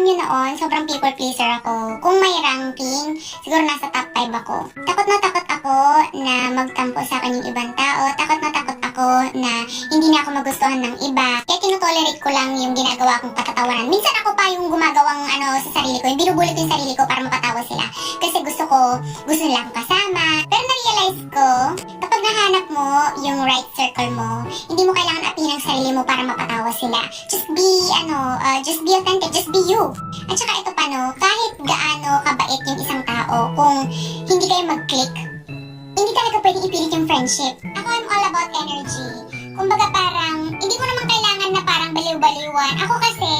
nyo noon, sobrang people pleaser ako. Kung may ranking, siguro nasa top 5 ako. Takot na takot ako na magtampo sa akin yung ibang tao. Takot na takot ako na hindi na ako magustuhan ng iba. Kaya tinotolerate ko lang yung ginagawa kong patatawanan. Minsan ako pa yung gumagawang sa sarili ko. Yung binubulit ko yung sarili ko para mapatawa sila. Kasi gusto nila akong kasama. Pero na-realize ko, kapag nahanap mo yung right circle mo, hindi mo kailangan apihin ang sarili mo para mapatawa sila. Just be authentic, just be you. At saka ito pa kahit gaano kabait yung isang tao, kung hindi kayo mag-click, hindi talaga pwedeng ipilit yung friendship. Ako, I'm all about energy. Kumbaga parang, hindi mo naman kailangan na parang baliw-baliwan. Ako kasi,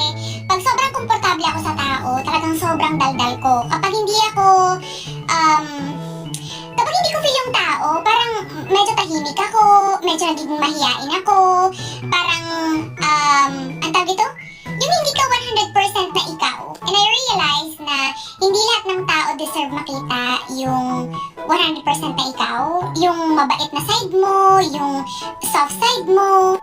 pag sobrang komportable ako sa tao, talagang sobrang daldal ko. Kapag hindi ko feel yung tao, parang medyo tahimik ako, medyo nagiging mahiyain ako, parang, ang tawag ito? Yung hindi ka 100% na ikaw. And I realize na hindi lahat ng tao deserve makita yung 100% na ikaw, yung mabait na side mo, yung soft side mo.